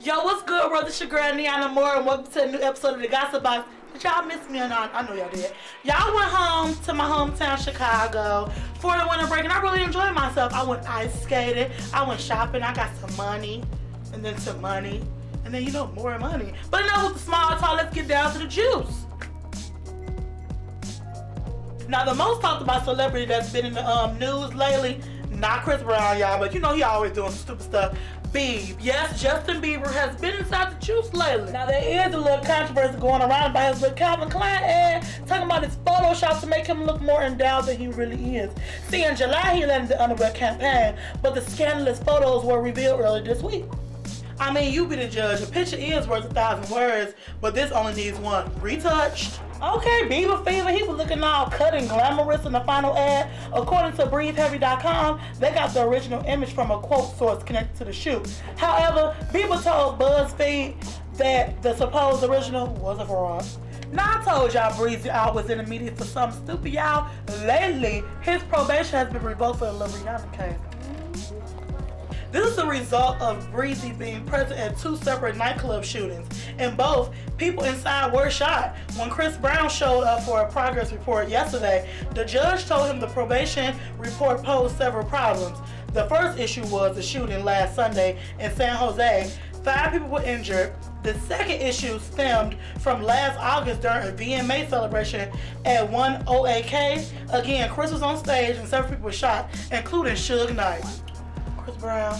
Yo, what's good, brother? It's your girl, Niana Moore, and welcome to a new episode of the Gossip Boxx. Did y'all miss me or not? I know y'all did. Y'all went home to my hometown, Chicago, for the winter break, and I really enjoyed myself. I went ice skating, I went shopping, I got some money, and then some money, and then, more money. But enough with the small talk, let's get down to the juice. Now, the most talked about celebrity that's been in the news lately, not Chris Brown, y'all, but he always doing some stupid stuff. Bieb. Yes, Justin Bieber has been inside the juice lately. Now, there is a little controversy going around about his little Calvin Klein ad, talking about his Photoshop to make him look more endowed than he really is. See, in July, he landed the underwear campaign, but the scandalous photos were revealed earlier this week. I mean, you be the judge. A picture is worth 1,000 words, but this only needs one retouched. Okay, Bieber fever, he was looking all cut and glamorous in the final ad. According to BreatheHeavy.com, they got the original image from a quote source connected to the shoot. However, Bieber told BuzzFeed that the supposed original was a fraud. Now, I told y'all Breezy out was in the media for something stupid, y'all. Lately, his probation has been revoked for the Lil Rihanna case. This is the result of Breezy being present at two separate nightclub shootings. In both, people inside were shot. When Chris Brown showed up for a progress report yesterday, the judge told him the probation report posed several problems. The first issue was the shooting last Sunday in San Jose. 5 people were injured. The second issue stemmed from last August during a VMA celebration at 1OAK. Again, Chris was on stage and several people were shot, including Suge Knight. Chris Brown.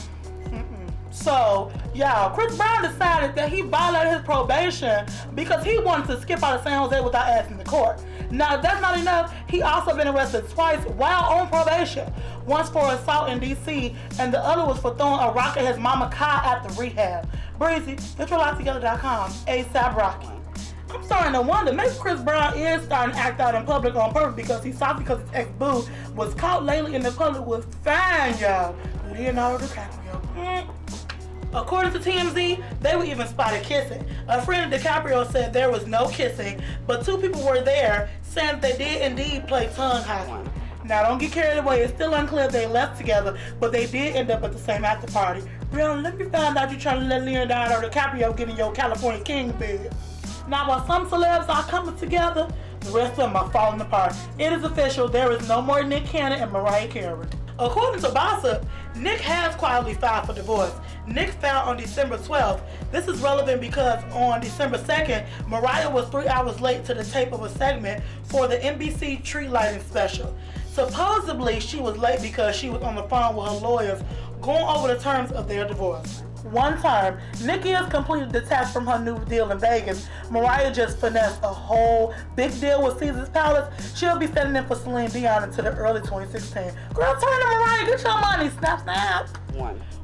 So, y'all, Chris Brown decided that he violated his probation because he wanted to skip out of San Jose without asking the court. Now, if that's not enough, he also been arrested twice while on probation. Once for assault in D.C., and the other was for throwing a rock at his mama car at the rehab. Breezy, GetYourLifeTogether.com, ASAP Rocky. I'm starting to wonder, maybe Chris Brown is starting to act out in public on purpose because he's soft because his ex-boo was caught lately in the public with fine, y'all. Leonardo DiCaprio. According to TMZ, they were even spotted kissing. A friend of DiCaprio said there was no kissing, but 2 people were there saying they did indeed play tongue hockey. Now, don't get carried away. It's still unclear if they left together, but they did end up at the same after party. Brianna, let me find out you're trying to let Leonardo DiCaprio get in your California King bed. Now, while some celebs are coming together, the rest of them are falling apart. It is official, there is no more Nick Cannon and Mariah Carey. According to Gossip, Nick has quietly filed for divorce. Nick filed on December 12th. This is relevant because on December 2nd, Mariah was 3 hours late to the tape of a segment for the NBC tree lighting special. Supposedly, she was late because she was on the phone with her lawyers going over the terms of their divorce. One time, Nicki is completely detached from her new deal in Vegas. Mariah just finessed a whole big deal with Caesar's Palace. She'll be standing in for Celine Dion until the early 2016. Girl, turn to Mariah, get your money, snap, snap.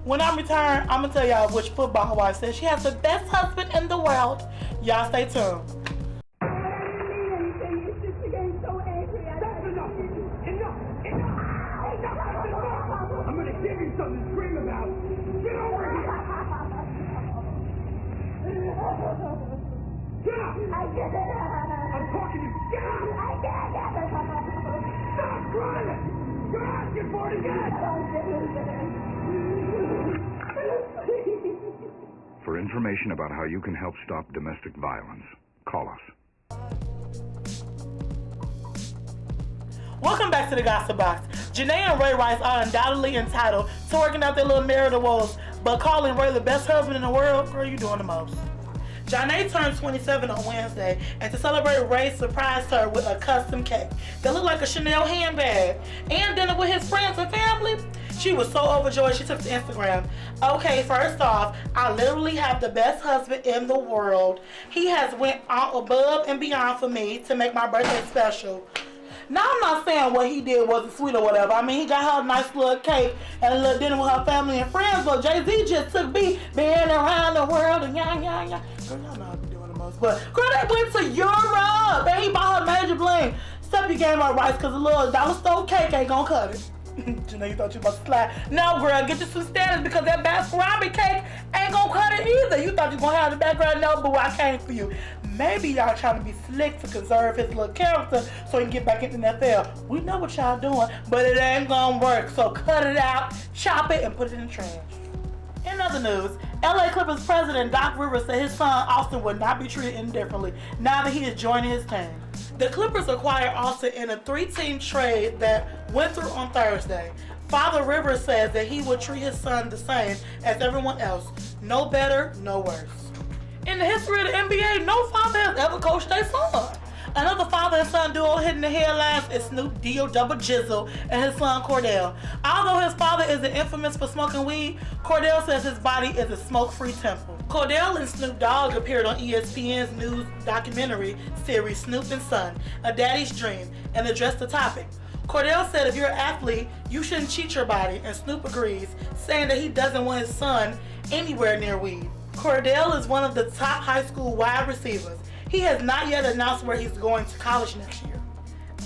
When I return, I'm gonna tell y'all which football wife says she has the best husband in the world. Y'all stay tuned. I'm gonna give you something to scream about. Get over here! Get up! I'm talking to you. Get up! Stop crying! You're asking for it again! For information about how you can help stop domestic violence, call us. Welcome back to the Gossip Boxx. Janae and Ray Rice are undoubtedly entitled to working out their little marital woes, but calling Ray the best husband in the world, girl, you doing the most. Janae turned 27 on Wednesday, and to celebrate, Ray surprised her with a custom cake that looked like a Chanel handbag and dinner with his friends and family. She was so overjoyed she took to Instagram. Okay, first off, I literally have the best husband in the world. He has went above and beyond for me to make my birthday special. Now, I'm not saying what he did wasn't sweet or whatever. I mean, he got her a nice little cake and a little dinner with her family and friends, but Jay-Z just took me being around the world and Girl, y'all know I be doing the most. But, girl, they went to Europe and he bought her major bling. Except he gave her rice because a little dollar store cake ain't gonna cut it. Janelle, you thought you was about to slide. No, girl, get you some standards because that Baskin-Robbins cake ain't gonna cut it either. You thought you was gonna have the background. No, boo, I came for you. Maybe y'all trying to be slick to conserve his little character so he can get back into the NFL. We know what y'all doing, but it ain't gonna work. So cut it out, chop it, and put it in the trash. In other news, LA Clippers president Doc Rivers said his son Austin would not be treated indifferently now that he is joining his team. The Clippers acquired Austin in a 3-team trade that went through on Thursday. Father Rivers says that he would treat his son the same as everyone else. No better, no worse. In the history of the NBA, no father has ever coached their son. Another father and son duo hitting the headlines is Snoop D.O. Double Jizzle and his son Cordell. Although his father is infamous for smoking weed, Cordell says his body is a smoke-free temple. Cordell and Snoop Dogg appeared on ESPN's news documentary series Snoop and Son, A Daddy's Dream, and addressed the topic. Cordell said if you're an athlete, you shouldn't cheat your body, and Snoop agrees, saying that he doesn't want his son anywhere near weed. Cordell is one of the top high school wide receivers. He has not yet announced where he's going to college next year.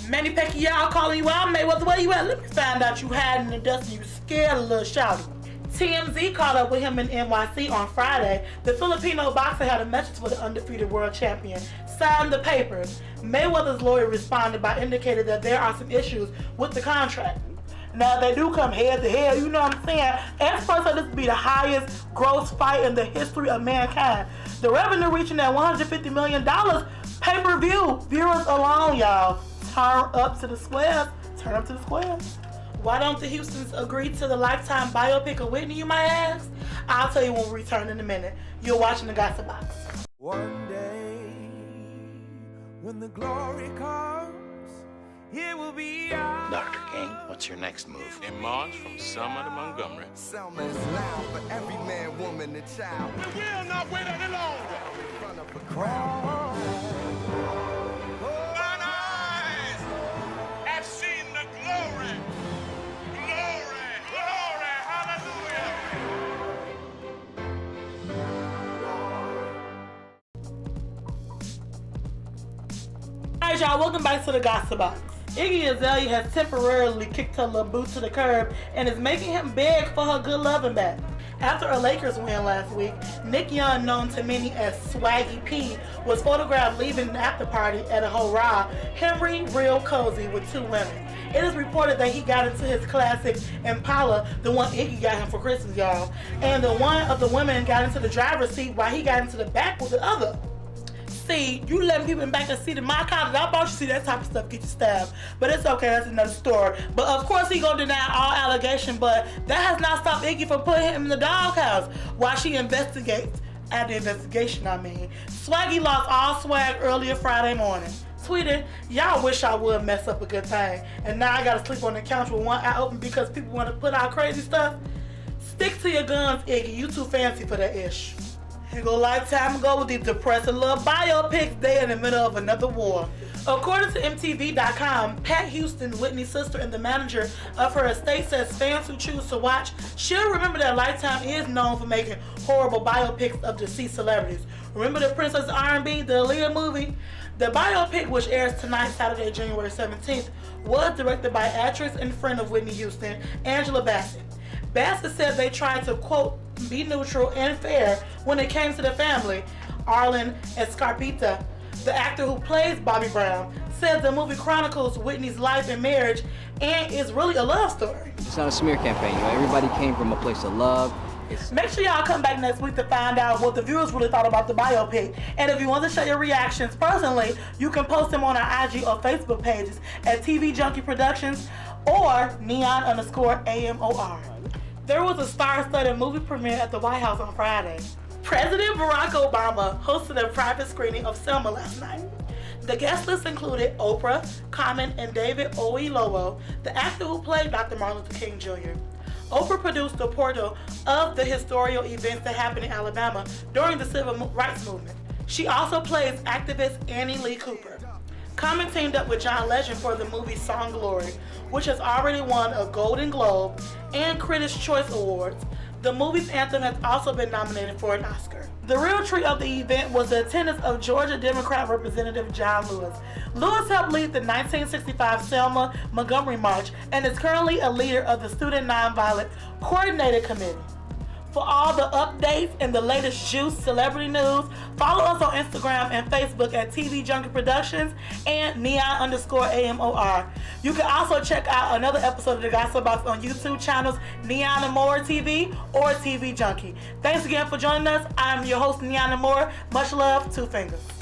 Manny Pacquiao calling you out, Mayweather, where you at? Let me find out you hiding in the dust and you scared a little shouty. TMZ caught up with him in NYC on Friday. The Filipino boxer had a message for the undefeated world champion. Sign the papers. Mayweather's lawyer responded by indicating that there are some issues with the contract. Now, they do come head to head, you know what I'm saying? Experts say this will be the highest gross fight in the history of mankind. The revenue reaching that $150 million pay-per-view. Viewers alone, y'all. Turn up to the squares. Turn up to the squares. Why don't the Houstons agree to the Lifetime biopic of Whitney, you might ask? I'll tell you when we return in a minute. You're watching the Gossip Boxx. One day, when the glory comes, it will be ours. Dr. King, what's your next move? In March from Selma to Montgomery. Selma is loud for every man, woman, and child. We will not wait any longer. In front of a crowd. Mine eyes have seen the glory. Glory, glory, hallelujah. Alright, y'all, welcome back to the Gossip Boxx. Iggy Azalea has temporarily kicked her little boot to the curb and is making him beg for her good loving back. After a Lakers win last week, Nick Young, known to many as Swaggy P, was photographed leaving an after party at a hurrah, Henry Real Cozy with 2 women. It is reported that he got into his classic Impala, the one Iggy got him for Christmas, y'all, and the one of the women got into the driver's seat while he got into the back with the other. See, you letting people in back the seat in my car, I bought you see that type of stuff get you stabbed. But it's okay, that's another story. But of course he gonna deny all allegation, but that has not stopped Iggy from putting him in the doghouse while she investigates. At the investigation, I mean. Swaggy lost all swag earlier Friday morning. Tweeted, y'all wish I would mess up a good thing. And now I gotta sleep on the couch with one eye open because people wanna put out crazy stuff. Stick to your guns, Iggy, you too fancy for that ish. Here go Lifetime ago with these depressing little biopics. They in the middle of another war. According to MTV.com, Pat Houston, Whitney's sister and the manager of her estate, says fans who choose to watch should remember that Lifetime is known for making horrible biopics of deceased celebrities. Remember the Princess R&B, the Aaliyah movie? The biopic, which airs tonight, Saturday, January 17th, was directed by actress and friend of Whitney Houston, Angela Bassett. Bassett said they tried to, quote, be neutral and fair when it came to the family. Arlen Escarpita, the actor who plays Bobby Brown, said the movie chronicles Whitney's life and marriage and is really a love story. It's not a smear campaign, you know, everybody came from a place of love. Make sure y'all come back next week to find out what the viewers really thought about the biopic. And if you want to share your reactions personally, you can post them on our IG or Facebook pages at TV Junkie Productions or Neon_AMOR. There was a star-studded movie premiere at the White House on Friday. President Barack Obama hosted a private screening of Selma last night. The guest list included Oprah, Common, and David Oyelowo, the actor who played Dr. Martin Luther King Jr. Oprah produced a portal of the historical events that happened in Alabama during the Civil Rights Movement. She also plays activist Annie Lee Cooper. Common teamed up with John Legend for the movie Song Glory, which has already won a Golden Globe and Critics' Choice Awards. The movie's anthem has also been nominated for an Oscar. The real treat of the event was the attendance of Georgia Democrat Representative John Lewis. Lewis helped lead the 1965 Selma Montgomery March and is currently a leader of the Student Nonviolent Coordinated Committee. For all the updates and the latest juice celebrity news, follow us on Instagram and Facebook at TV Junkie Productions and Neon_AMOR. You can also check out another episode of the Gossip Boxx on YouTube channels Neon and More TV or TV Junkie. Thanks again for joining us. I'm your host, Neon and More. Much love, Two Fingers.